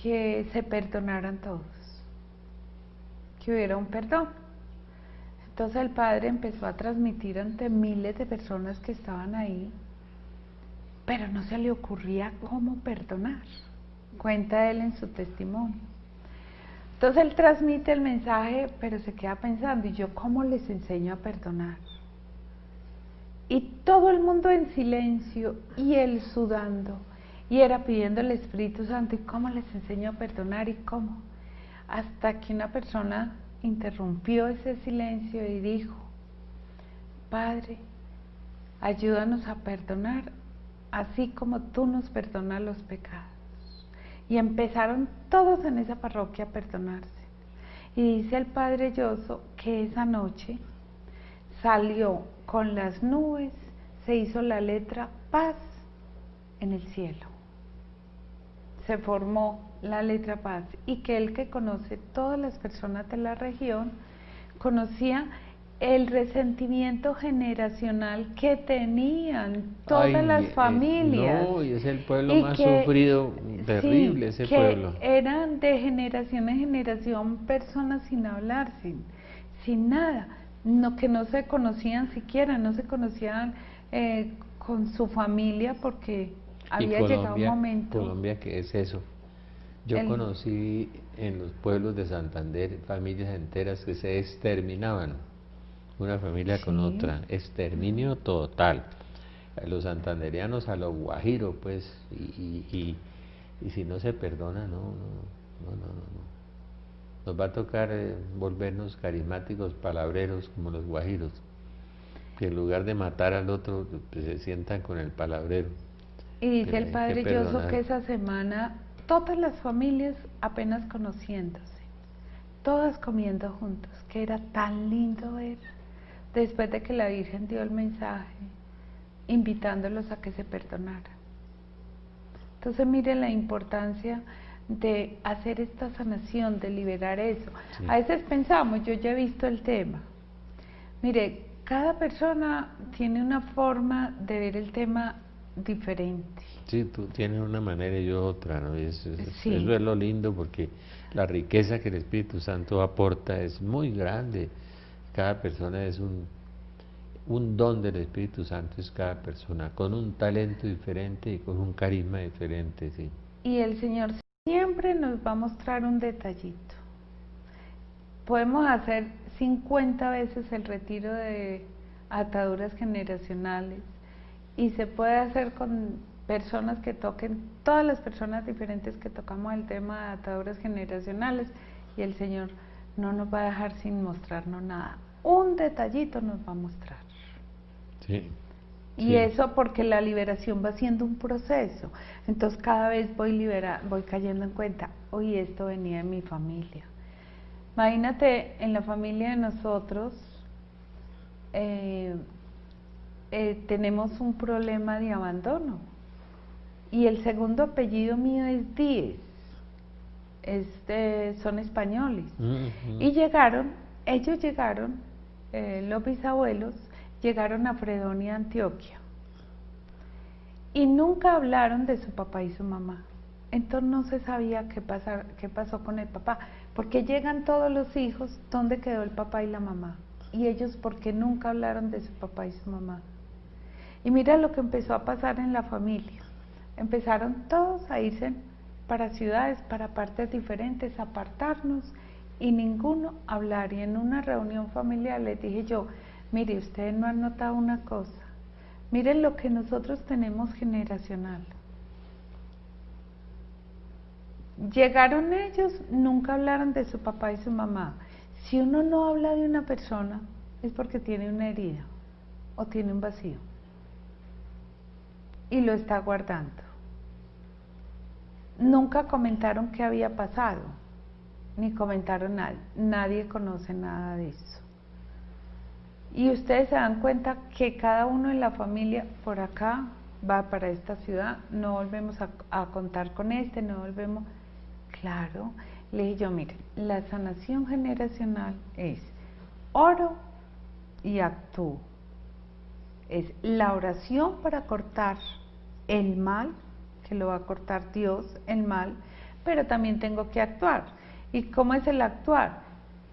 que se perdonaran todos, que hubiera un perdón. Entonces el Padre empezó a transmitir ante miles de personas que estaban ahí, pero no se le ocurría cómo perdonar. Cuenta él en su testimonio. Entonces él transmite el mensaje, pero se queda pensando, ¿y yo cómo les enseño a perdonar? Y todo el mundo en silencio, y él sudando, y era pidiendo el Espíritu Santo, ¿y cómo les enseño a perdonar? ¿Y cómo? Hasta que una persona interrumpió ese silencio y dijo, Padre, ayúdanos a perdonar, así como tú nos perdonas los pecados. Y empezaron todos en esa parroquia a perdonarse. Y dice el Padre Yoso que esa noche salió con las nubes, se hizo la letra paz en el cielo. Se formó la letra paz, y que él, que conoce todas las personas de la región, conocía el resentimiento generacional que tenían todas las familias. No, y es el pueblo más sufrido, terrible, ese pueblo. Eran de generación en generación personas sin hablar, sin nada, que no se conocían siquiera, no se conocían con su familia, porque había llegado un momento. Colombia, ¿qué es eso? Yo conocí en los pueblos de Santander familias enteras que se exterminaban, una familia con otra, exterminio total. Los santanderianos a los guajiros, pues, y si no se perdona, no. Nos va a tocar volvernos carismáticos, palabreros como los guajiros, que en lugar de matar al otro, pues, se sientan con el palabrero. Y dice el Padre Yoso que esa semana todas las familias apenas conociéndose, todas comiendo juntos, que era tan lindo ver, después de que la Virgen dio el mensaje, invitándolos a que se perdonaran. Entonces mire la importancia de hacer esta sanación, de liberar eso. A veces pensamos, yo ya he visto el tema, mire, cada persona tiene una forma de ver el tema diferente. Sí, tú tienes una manera y yo otra, ¿no? Eso es lo lindo, porque la riqueza que el Espíritu Santo aporta es muy grande. Cada persona es un don del Espíritu Santo, es cada persona, con un talento diferente y con un carisma diferente, sí. Y el Señor siempre nos va a mostrar un detallito. Podemos hacer 50 veces el retiro de ataduras generacionales, y se puede hacer con personas que toquen, todas las personas diferentes que tocamos el tema de ataduras generacionales, y el Señor no nos va a dejar sin mostrarnos nada. Un detallito nos va a mostrar. Sí. Y eso porque la liberación va siendo un proceso. Entonces cada vez voy cayendo en cuenta, hoy esto venía de mi familia. Imagínate, en la familia de nosotros tenemos un problema de abandono y el segundo apellido mío es Díez, son españoles. Y ellos llegaron, los bisabuelos llegaron a Fredonia, Antioquia, y nunca hablaron de su papá y su mamá. Entonces no se sabía qué pasó con el papá, porque llegan todos los hijos, ¿dónde quedó el papá y la mamá? Y ellos, ¿por qué nunca hablaron de su papá y su mamá? Y mira lo que empezó a pasar en la familia. Empezaron todos a irse para ciudades, para partes diferentes, a apartarnos, y ninguno hablar. Y en una reunión familiar les dije yo, mire, ustedes no han notado una cosa, miren lo que nosotros tenemos generacional. Llegaron ellos, nunca hablaron de su papá y su mamá. Si uno no habla de una persona, es porque tiene una herida o tiene un vacío y lo está guardando. Nunca comentaron qué había pasado, ni comentaron nada. Nadie conoce nada de eso. Y ustedes se dan cuenta que cada uno en la familia, por acá, va para esta ciudad, no volvemos a contar con no volvemos. Claro, le dije yo, mire, la sanación generacional es oro y actúo. Es la oración para cortar el mal, que lo va a cortar Dios, el mal, pero también tengo que actuar. ¿Y cómo es el actuar?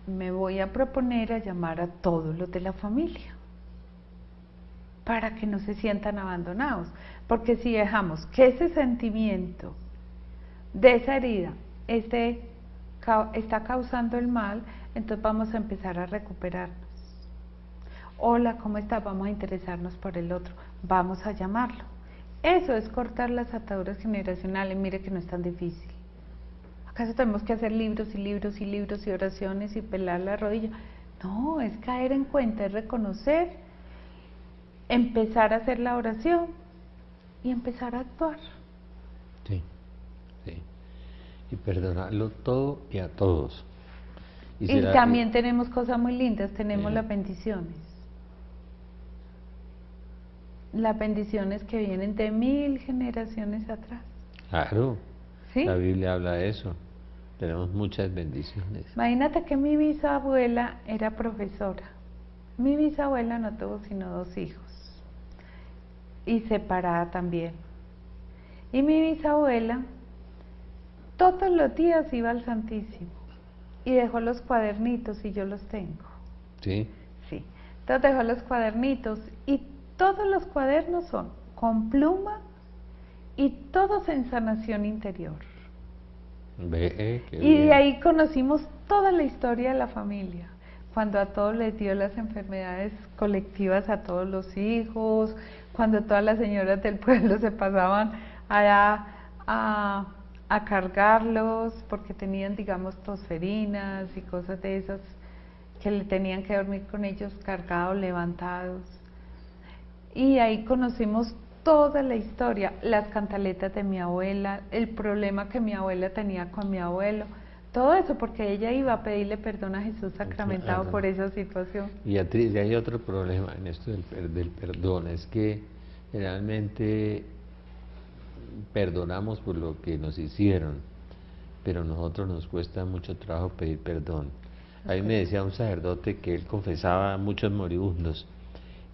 Me voy a proponer a llamar a todos los de la familia para que no se sientan abandonados, porque si dejamos que ese sentimiento de esa herida está causando el mal, entonces vamos a empezar a recuperarnos. Hola, ¿cómo estás? Vamos a interesarnos por el otro, vamos a llamarlo. Eso es cortar las ataduras generacionales. Mire que no es tan difícil. ¿Acaso tenemos que hacer libros y libros y libros y oraciones y pelar la rodilla? No, es caer en cuenta, es reconocer, empezar a hacer la oración y empezar a actuar. Sí, sí. Y perdonarlo todo y a todos. Y también tenemos cosas muy lindas, tenemos las bendiciones. Las bendiciones que vienen de 1000 generaciones atrás. Claro, ¿sí? La Biblia habla de eso. Tenemos muchas bendiciones. Imagínate que mi bisabuela era profesora. Mi bisabuela no tuvo sino 2 hijos. Y separada también. Y mi bisabuela todos los días iba al Santísimo. Y dejó los cuadernitos y yo los tengo. ¿Sí? Sí. Entonces dejó los cuadernitos y todos los cuadernos son con pluma y todos en sanación interior. Y de ahí conocimos toda la historia de la familia, cuando a todos les dio las enfermedades colectivas a todos los hijos, cuando todas las señoras del pueblo se pasaban allá a cargarlos porque tenían, digamos, tosferinas y cosas de esas, que le tenían que dormir con ellos cargados, levantados. Y ahí conocimos toda la historia, las cantaletas de mi abuela, el problema que mi abuela tenía con mi abuelo, todo eso porque ella iba a pedirle perdón a Jesús sacramentado por esa situación. Y hay otro problema en esto del perdón, es que realmente perdonamos por lo que nos hicieron, pero a nosotros nos cuesta mucho trabajo pedir perdón. A mí me decía un sacerdote que él confesaba a muchos moribundos,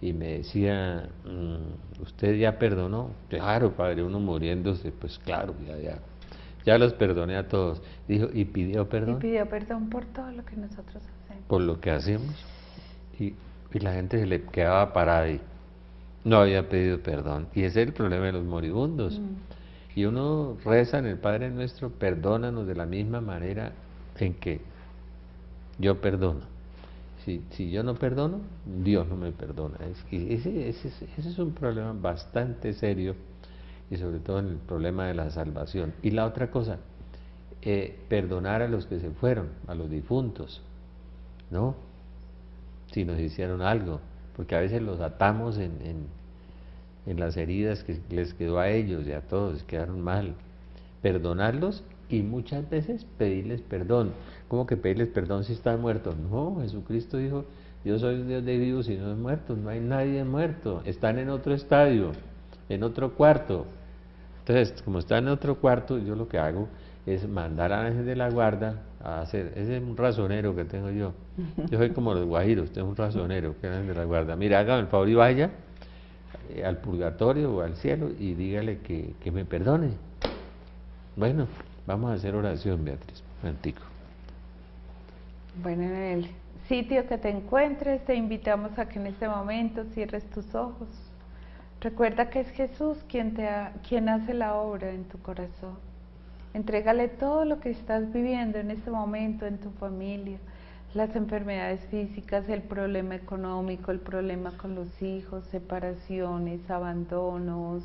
y me decía, ¿usted ya perdonó? Claro, padre, uno muriéndose, pues claro, ya los perdoné a todos. Dijo, ¿y pidió perdón? Y pidió perdón por todo lo que nosotros hacemos. Por lo que hacemos. Y la gente se le quedaba parada y no había pedido perdón. Y ese es el problema de los moribundos. Y uno reza en el Padre Nuestro, perdónanos de la misma manera en que yo perdono. Si yo no perdono, Dios no me perdona. Es que ese es un problema bastante serio, y sobre todo en el problema de la salvación. Y la otra cosa, perdonar a los que se fueron, a los difuntos, ¿no? Si nos hicieron algo, porque a veces los atamos en las heridas que les quedó a ellos y a todos, quedaron mal. Perdonarlos y muchas veces pedirles perdón. ¿Cómo que pedirles perdón si están muertos? No, Jesucristo dijo, yo soy un Dios de vivos y no de muertos, no hay nadie muerto, están en otro estadio, en otro cuarto. Entonces, como están en otro cuarto, yo lo que hago es mandar a Ángel de la Guarda a hacer, ese es un razonero que tengo yo. Yo soy como los guajiros, tengo un razonero que es Ángel de la Guarda. Mira, hágame el favor y vaya al purgatorio o al cielo y dígale que me perdone. Bueno, vamos a hacer oración, Beatriz, antico. Bueno, en el sitio que te encuentres, te invitamos a que en este momento cierres tus ojos. Recuerda que es Jesús quien hace la obra en tu corazón. Entrégale todo lo que estás viviendo en este momento en tu familia, las enfermedades físicas, el problema económico, el problema con los hijos, separaciones, abandonos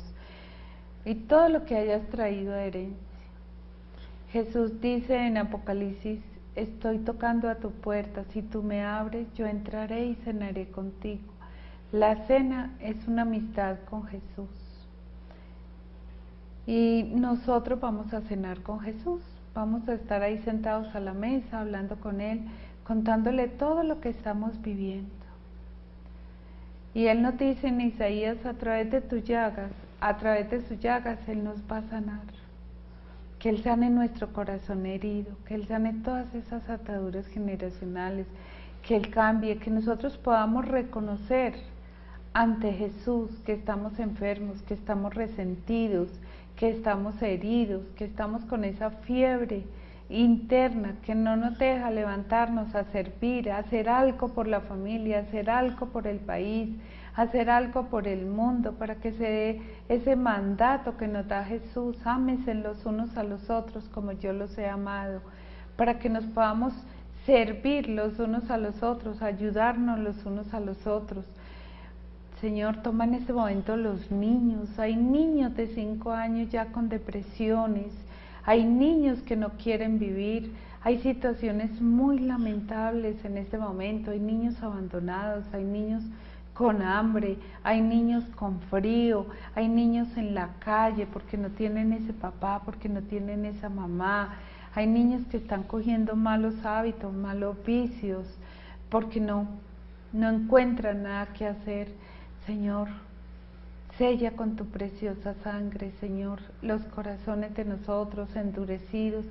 y todo lo que hayas traído de herencia. Jesús dice en Apocalipsis, estoy tocando a tu puerta, si tú me abres, yo entraré y cenaré contigo. La cena es una amistad con Jesús. Y nosotros vamos a cenar con Jesús, vamos a estar ahí sentados a la mesa, hablando con Él, contándole todo lo que estamos viviendo. Y Él nos dice en Isaías, a través de sus llagas Él nos va a sanar. Que Él sane nuestro corazón herido, que Él sane todas esas ataduras generacionales, que Él cambie, que nosotros podamos reconocer ante Jesús que estamos enfermos, que estamos resentidos, que estamos heridos, que estamos con esa fiebre interna que no nos deja levantarnos a servir, a hacer algo por la familia, a hacer algo por el país, a hacer algo por el mundo, para que se dé ese mandato que nos da Jesús, ámense los unos a los otros como yo los he amado, para que nos podamos servir los unos a los otros, ayudarnos los unos a los otros. Señor, toma en este momento los niños. Hay niños de 5 años ya con depresiones, hay niños que no quieren vivir, hay situaciones muy lamentables en este momento, hay niños abandonados, hay niños con hambre, hay niños con frío, hay niños en la calle porque no tienen ese papá, porque no tienen esa mamá, hay niños que están cogiendo malos hábitos, malos vicios, porque no encuentran nada que hacer. Señor, sella con tu preciosa sangre, Señor, los corazones de nosotros endurecidos,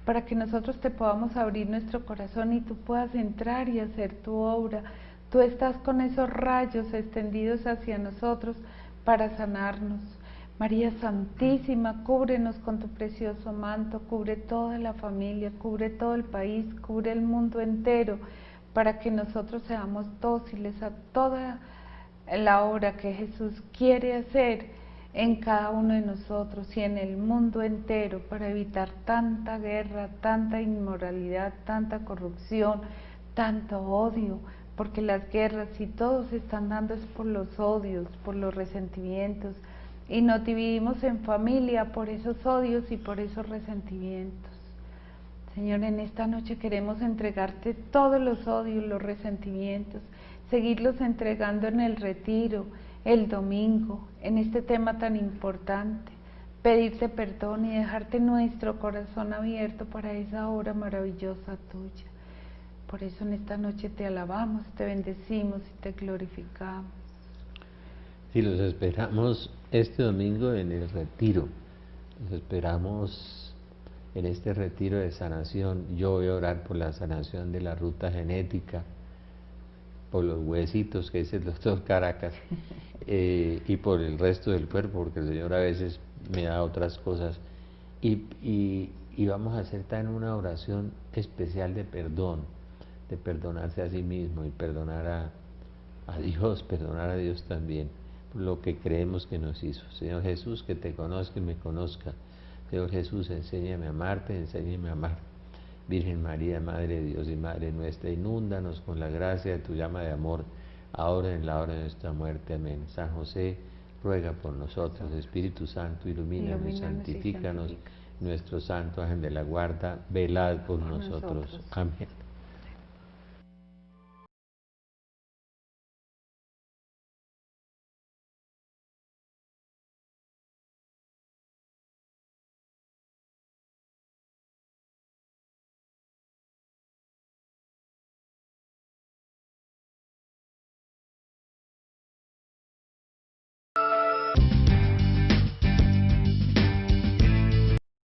para que nosotros te podamos abrir nuestro corazón y tú puedas entrar y hacer tu obra. Tú estás con esos rayos extendidos hacia nosotros para sanarnos. María Santísima, cúbrenos con tu precioso manto, cubre toda la familia, cubre todo el país, cubre el mundo entero, para que nosotros seamos dóciles a toda la obra que Jesús quiere hacer en cada uno de nosotros y en el mundo entero, para evitar tanta guerra, tanta inmoralidad, tanta corrupción, tanto odio, porque las guerras y todo se están dando es por los odios, por los resentimientos, y nos dividimos en familia por esos odios y por esos resentimientos. Señor, en esta noche queremos entregarte todos los odios, los resentimientos, seguirlos entregando en el retiro, el domingo, en este tema tan importante, pedirte perdón y dejarte nuestro corazón abierto para esa obra maravillosa tuya. Por eso en esta noche te alabamos, te bendecimos y te glorificamos. Sí, los esperamos este domingo en el retiro, los esperamos en este retiro de sanación. Yo voy a orar por la sanación de la ruta genética, por los huesitos que dice el doctor Caracas, y por el resto del cuerpo, porque el Señor a veces me da otras cosas, y vamos a hacer también una oración especial de perdón, de perdonarse a sí mismo y perdonar a Dios, perdonar a Dios también por lo que creemos que nos hizo. Señor Jesús, que te conozca y me conozca. Señor Jesús, enséñame a amarte, enséñame a amar. Virgen María, Madre de Dios y Madre nuestra, inúndanos con la gracia de tu llama de amor, ahora en la hora de nuestra muerte. Amén. San José, ruega por nosotros. Espíritu Santo, ilumínanos y santifícanos. Nuestro Santo Ángel de la Guarda, velad por nosotros. Amén.